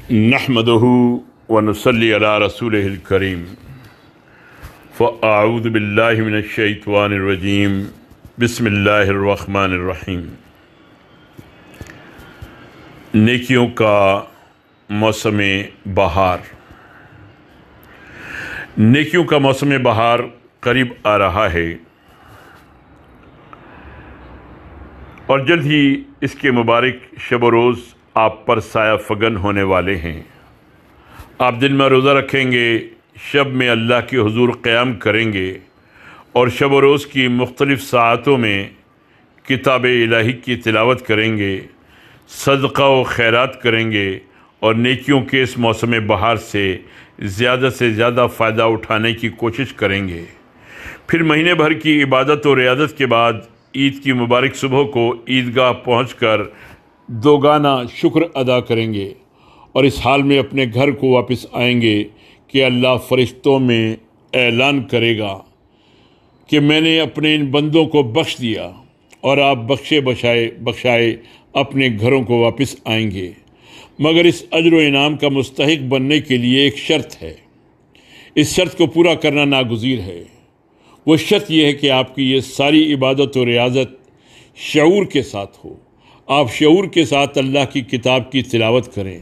نحمده ونصلي على رسوله الكريم فأعوذ بالله من الشيطان الرجيم بسم اللہ الرحمن الرحیم۔ نیکیوں کا موسم بہار، نیکیوں کا موسم بہار قریب آ رہا ہے اور جلد ہی اس کے مبارک شب و روز آپ پر سایہ فگن ہونے والے ہیں۔ آپ دن میں روزہ رکھیں گے، شب میں اللہ کے حضور قیام کریں گے اور شب و روز کی مختلف ساعتوں میں کتاب الہی کی تلاوت کریں گے، صدقہ و خیرات کریں گے اور نیکیوں کے اس موسم بہار سے زیادہ فائدہ اٹھانے کی کوشش کریں گے۔ پھر مہینے بھر کی عبادت و ریاضت کے بعد عید کی مبارک صبح کو عیدگاہ پہنچ کر دوگانہ شکر ادا کریں گے اور اس حال میں اپنے گھر کو واپس آئیں گے کہ اللہ فرشتوں میں اعلان کرے گا کہ میں نے اپنے ان بندوں کو بخش دیا اور آپ بخشے بخشائے اپنے گھروں کو واپس آئیں گے، مگر اس اجر و انعام کا مستحق بننے کے لیے ایک شرط ہے۔ اس شرط کو پورا کرنا ناگزیر ہے۔ وہ شرط یہ ہے کہ آپ کی یہ ساری عبادت و ریاضت شعور کے ساتھ ہو۔ آپ شعور کے ساتھ اللہ کی کتاب کی تلاوت کریں،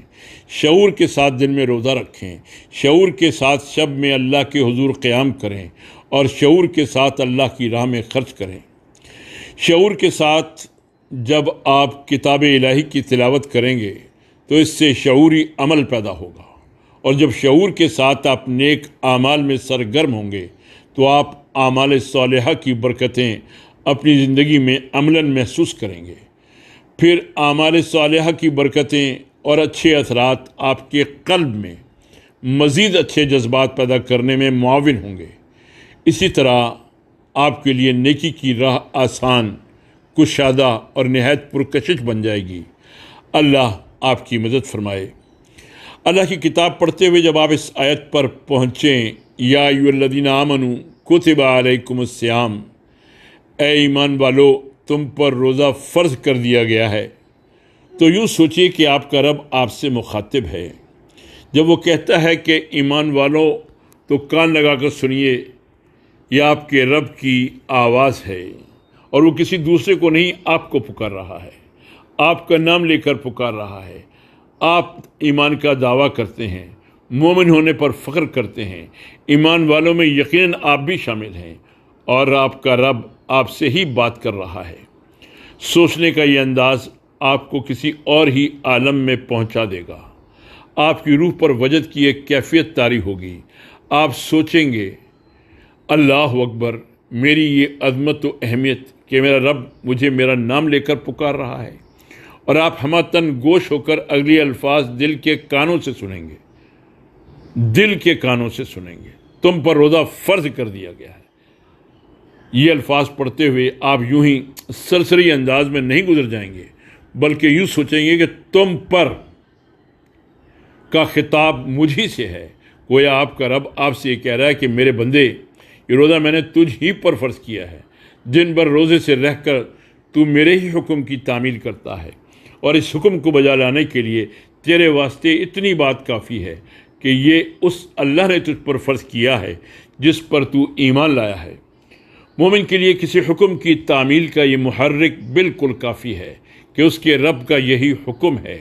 شعور کے ساتھ دن میں روزہ رکھیں، شعور کے ساتھ شب میں اللہ کے حضور قیام کریں اور شعور کے ساتھ اللہ کی راہ میں خرچ کریں۔ شعور کے ساتھ جب آپ کتاب الہی کی تلاوت کریں گے تو اس سے شعوری عمل پیدا ہوگا، اور جب شعور کے ساتھ آپ نیک اعمال میں سرگرم ہوں گے تو آپ اعمال صالحہ کی برکتیں اپنی زندگی میں عملاً محسوس کریں گے۔ پھر اعمال صالحہ کی برکتیں اور اچھے اثرات آپ کے قلب میں مزید اچھے جذبات پیدا کرنے میں معاون ہوں گے۔ اسی طرح آپ کے لیے نیکی کی راہ آسان، کشادہ اور نہایت پرکشش بن جائے گی۔ اللہ آپ کی مدد فرمائے۔ اللہ کی کتاب پڑھتے ہوئے جب آپ اس آیت پر پہنچیں، یا ایھا الذین آمنوا کتب علیکم الصیام، اے ایمان والو تم پر روزہ فرض کر دیا گیا ہے، تو یوں سوچئے کہ آپ کا رب آپ سے مخاطب ہے۔ جب وہ کہتا ہے کہ ایمان والو تو کان لگا کر سنیے، یہ آپ کے رب کی آواز ہے اور وہ کسی دوسرے کو نہیں آپ کو پکار رہا ہے، آپ کا نام لے کر پکار رہا ہے۔ آپ ایمان کا دعویٰ کرتے ہیں، مومن ہونے پر فخر کرتے ہیں، ایمان والوں میں یقیناً آپ بھی شامل ہیں اور آپ کا رب آپ سے ہی بات کر رہا ہے۔ سوچنے کا یہ انداز آپ کو کسی اور ہی عالم میں پہنچا دے گا۔ آپ کی روح پر وجد کی ایک کیفیت طاری ہوگی۔ آپ سوچیں گے، اللہ اکبر، میری یہ عظمت و اہمیت کہ میرا رب مجھے میرا نام لے کر پکار رہا ہے، اور آپ ہمہ گوش ہو کر اگلی الفاظ دل کے کانوں سے سنیں گے، دل کے کانوں سے سنیں گے۔ تم پر روزہ فرض کر دیا گیا ہے۔ یہ الفاظ پڑھتے ہوئے آپ یوں ہی سرسری انداز میں نہیں گزر جائیں گے، بلکہ یوں سوچیں گے کہ تم پر کا خطاب مجھی سے ہے۔ گویا آپ کا رب آپ سے یہ کہہ رہا ہے کہ میرے بندے، یہ روزہ میں نے تجھ ہی پر فرض کیا ہے۔ دن بھر روزے سے رہ کر تو میرے ہی حکم کی تعمیل کرتا ہے، اور اس حکم کو بجا لانے کے لیے تیرے واسطے اتنی بات کافی ہے کہ یہ اس اللہ نے تجھ پر فرض کیا ہے جس پر تو ایمان لایا ہے۔ مومن کے لیے کسی حکم کی تعمیل کا یہ محرک بالکل کافی ہے کہ اس کے رب کا یہی حکم ہے،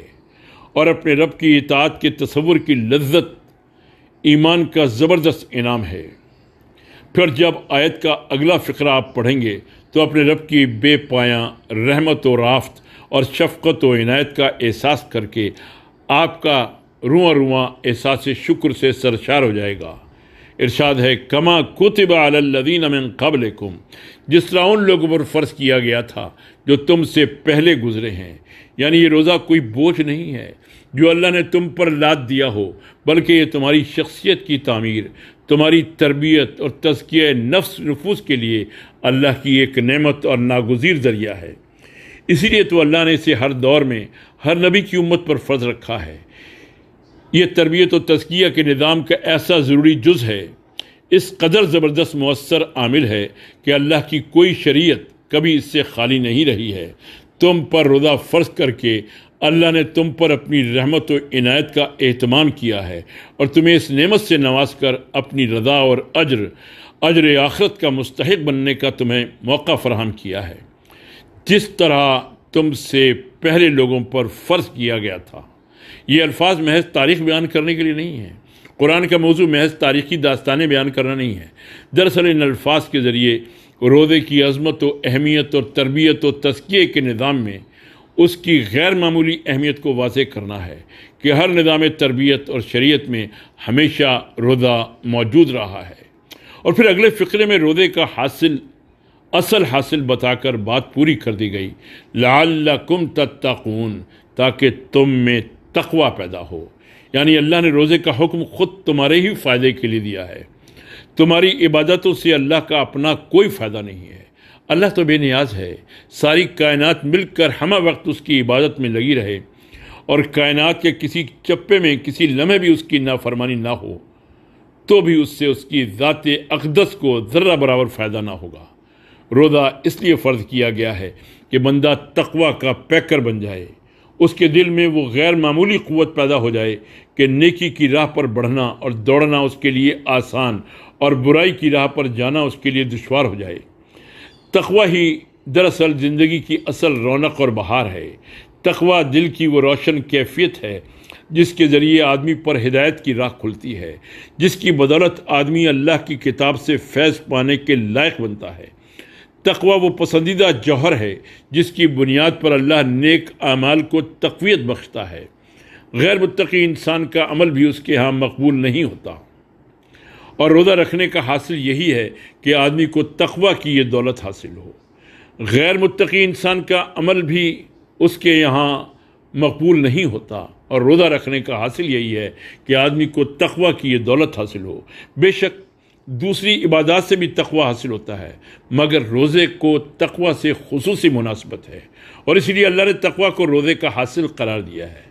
اور اپنے رب کی اطاعت کے تصور کی لذت ایمان کا زبردست انعام ہے۔ پھر جب آیت کا اگلا فقرہ آپ پڑھیں گے تو اپنے رب کی بے پایاں رحمت و رافت اور شفقت و عنایت کا احساس کر کے آپ کا رواں رواں احساس شکر سے سرشار ہو جائے گا۔ ارشاد ہے، کما کتب علی الذین من قبلکم، جس طرح ان لوگوں پر فرض کیا گیا تھا جو تم سے پہلے گزرے ہیں۔ یعنی یہ روزہ کوئی بوجھ نہیں ہے جو اللہ نے تم پر لاد دیا ہو، بلکہ یہ تمہاری شخصیت کی تعمیر، تمہاری تربیت اور تزکیہ نفوس کے لیے اللہ کی ایک نعمت اور ناگزیر ذریعہ ہے۔ اسی لیے تو اللہ نے اسے ہر دور میں ہر نبی کی امت پر فرض رکھا ہے۔ یہ تربیت و تزکیہ کے نظام کا ایسا ضروری جز ہے، اس قدر زبردست مؤثر عامل ہے کہ اللہ کی کوئی شریعت کبھی اس سے خالی نہیں رہی ہے۔ تم پر روزہ فرض کر کے اللہ نے تم پر اپنی رحمت و عنایت کا اہتمام کیا ہے اور تمہیں اس نعمت سے نواز کر اپنی رضا اور اجر آخرت کا مستحق بننے کا تمہیں موقع فراہم کیا ہے، جس طرح تم سے پہلے لوگوں پر فرض کیا گیا تھا۔ یہ الفاظ محض تاریخ بیان کرنے کے لیے نہیں ہیں۔ قرآن کا موضوع محض تاریخی داستانیں بیان کرنا نہیں ہے۔ دراصل ان الفاظ کے ذریعے روزے کی عظمت و اہمیت اور تربیت و تزکیے کے نظام میں اس کی غیر معمولی اہمیت کو واضح کرنا ہے کہ ہر نظام تربیت اور شریعت میں ہمیشہ روزہ موجود رہا ہے۔ اور پھر اگلے فقرے میں روزے کا اصل حاصل بتا کر بات پوری کر دی گئی، لعلکم تتقون، تاکہ تم میں تقوی پیدا ہو۔ یعنی اللہ نے روزے کا حکم خود تمہارے ہی فائدے کے لیے دیا ہے۔ تمہاری عبادتوں سے اللہ کا اپنا کوئی فائدہ نہیں ہے۔ اللہ تو بے نیاز ہے، ساری کائنات مل کر ہمہ وقت اس کی عبادت میں لگی رہے اور کائنات کے کسی چپے میں کسی لمحے بھی اس کی نافرمانی نہ ہو تو بھی اس سے اس کی ذات اقدس کو ذرہ برابر فائدہ نہ ہوگا۔ روزہ اس لیے فرض کیا گیا ہے کہ بندہ تقوی کا پیکر بن جائے، اس کے دل میں وہ غیر معمولی قوت پیدا ہو جائے کہ نیکی کی راہ پر بڑھنا اور دوڑنا اس کے لیے آسان اور برائی کی راہ پر جانا اس کے لیے دشوار ہو جائے۔ تقوی ہی دراصل زندگی کی اصل رونق اور بہار ہے۔ تقوی دل کی وہ روشن کیفیت ہے جس کے ذریعے آدمی پر ہدایت کی راہ کھلتی ہے، جس کی بدولت آدمی اللہ کی کتاب سے فیض پانے کے لائق بنتا ہے۔ تقوی وہ پسندیدہ جوہر ہے جس کی بنیاد پر اللہ نیک اعمال کو تقویت بخشتا ہے۔ غیر متقی انسان کا عمل بھی اس کے ہاں مقبول نہیں ہوتا، اور روزہ رکھنے کا حاصل یہی ہے کہ آدمی کو تقوی کی یہ دولت حاصل ہو۔ غیر متقی انسان کا عمل بھی اس کے یہاں مقبول نہیں ہوتا، اور روزہ رکھنے کا حاصل یہی ہے کہ آدمی کو تقوی کی یہ دولت حاصل ہو۔ بے شک دوسری عبادات سے بھی تقوی حاصل ہوتا ہے، مگر روزے کو تقوی سے خصوصی مناسبت ہے، اور اسی لیے اللہ نے تقوی کو روزے کا حاصل قرار دیا ہے۔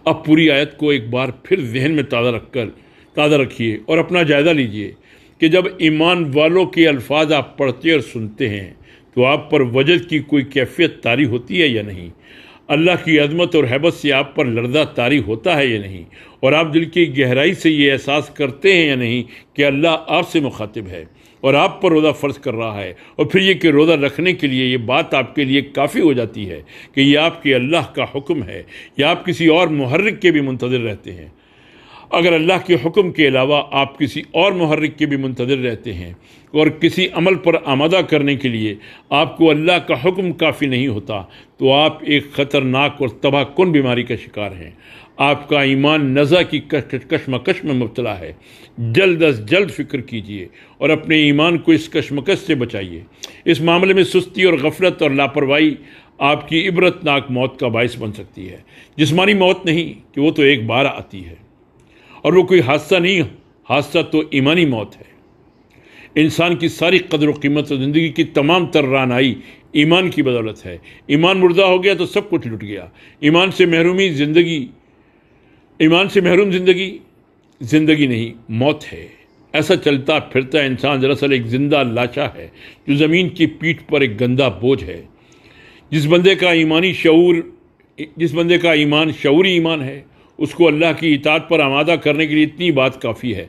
اب پوری آیت کو ایک بار پھر ذہن میں تازہ رکھیے اور اپنا جائزہ لیجئے کہ جب ایمان والوں کے الفاظ آپ پڑھتے اور سنتے ہیں تو آپ پر وجد کی کوئی کیفیت طاری ہوتی ہے یا نہیں؟ اللہ کی عظمت اور ہیبت سے آپ پر لرزہ طاری ہوتا ہے یا نہیں؟ اور آپ دل کی گہرائی سے یہ احساس کرتے ہیں یا نہیں کہ اللہ آپ سے مخاطب ہے اور آپ پر روزہ فرض کر رہا ہے؟ اور پھر یہ کہ روزہ رکھنے کے لیے یہ بات آپ کے لیے کافی ہو جاتی ہے کہ یہ آپ کے اللہ کا حکم ہے، یا آپ کسی اور محرک کے بھی منتظر رہتے ہیں؟ اگر اللہ کے حکم کے علاوہ آپ کسی اور محرک کے بھی منتظر رہتے ہیں اور کسی عمل پر آمادہ کرنے کے لیے آپ کو اللہ کا حکم کافی نہیں ہوتا تو آپ ایک خطرناک اور تباہ کن بیماری کا شکار ہیں۔ آپ کا ایمان نزع کی کشمکش میں مبتلا ہے۔ جلد از جلد فکر کیجئے اور اپنے ایمان کو اس کشمکش سے بچائیے۔ اس معاملے میں سستی اور غفلت اور لاپرواہی آپ کی عبرتناک موت کا باعث بن سکتی ہے۔ جسمانی موت نہیں کہ وہ تو ایک بار آتی ہے، اور وہ کوئی حادثہ نہیں، حادثہ تو ایمانی موت ہے۔ انسان کی ساری قدر و قیمت اور زندگی کی تمام تر رانائی ایمان کی بدولت ہے۔ ایمان مردہ ہو گیا تو سب کچھ لٹ گیا۔ ایمان سے محروم زندگی نہیں، موت ہے۔ ایسا چلتا پھرتا انسان دراصل ایک زندہ لاشا ہے جو زمین کی پیٹھ پر ایک گندا بوجھ ہے۔ جس بندے کا ایمان شعوری ایمان ہے، اس کو اللہ کی اطاعت پر آمادہ کرنے کے لیے اتنی بات کافی ہے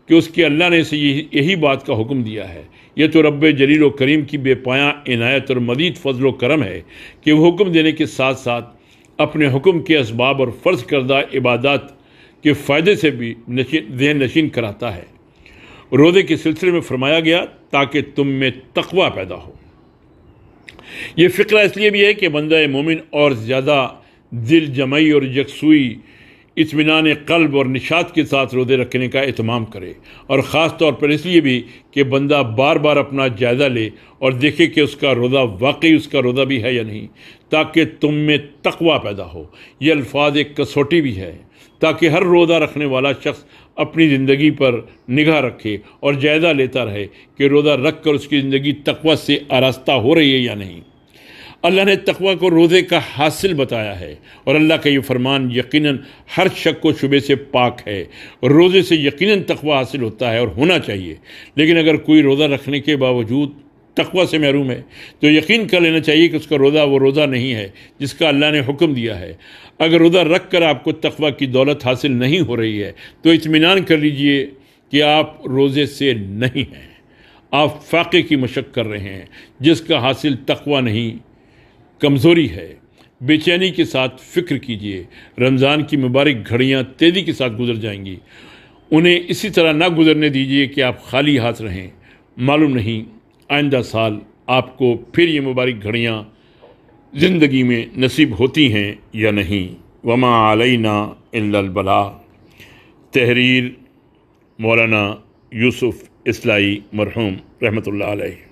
کہ اس کے اللہ نے اسے یہی بات کا حکم دیا ہے۔ یہ تو رب جلیل و کریم کی بے پایاں عنایت اور مزید فضل و کرم ہے کہ وہ حکم دینے کے ساتھ ساتھ اپنے حکم کے اسباب اور فرض کردہ عبادات کے فائدے سے بھی ذہن نشین کراتا ہے۔ روزے کے سلسلے میں فرمایا گیا تاکہ تم میں تقوی پیدا ہو۔ یہ فقرہ اس لیے بھی ہے کہ بندہ مومن اور زیادہ دل جمعی اور یکسوئی، اطمینان قلب اور نشاط کے ساتھ روزے رکھنے کا اہتمام کرے، اور خاص طور پر اس لیے بھی کہ بندہ بار بار اپنا جائزہ لے اور دیکھے کہ اس کا روزہ واقعی اس کا روزہ بھی ہے یا نہیں، تاکہ تم میں تقوی پیدا ہو۔ یہ الفاظ ایک کسوٹی بھی ہے تاکہ ہر روزہ رکھنے والا شخص اپنی زندگی پر نگاہ رکھے اور جائزہ لیتا رہے کہ روزہ رکھ کر اس کی زندگی تقوی سے آراستہ ہو رہی ہے یا نہیں۔ اللہ نے تقوی کو روزے کا حاصل بتایا ہے، اور اللہ کا یہ فرمان یقیناً ہر شک و شبے سے پاک ہے۔ روزے سے یقیناً تقوی حاصل ہوتا ہے اور ہونا چاہیے، لیکن اگر کوئی روزہ رکھنے کے باوجود تقوی سے محروم ہے تو یقین کر لینا چاہیے کہ اس کا روزہ وہ روزہ نہیں ہے جس کا اللہ نے حکم دیا ہے۔ اگر روزہ رکھ کر آپ کو تقوی کی دولت حاصل نہیں ہو رہی ہے تو اطمینان کر لیجئے کہ آپ روزے سے نہیں ہیں، آپ فاقے کی مشق کر رہے ہیں جس کا حاصل تقوی نہیں، کمزوری ہے۔ بے چینی کے ساتھ فکر کیجئے، رمضان کی مبارک گھڑیاں تیزی کے ساتھ گزر جائیں گی، انہیں اسی طرح نہ گزرنے دیجئے کہ آپ خالی ہاتھ رہیں۔ معلوم نہیں آئندہ سال آپ کو پھر یہ مبارک گھڑیاں زندگی میں نصیب ہوتی ہیں یا نہیں۔ وما علینا الا البلاغ۔ تحریر مولانا یوسف اصلاحی مرحوم رحمۃ اللہ علیہ۔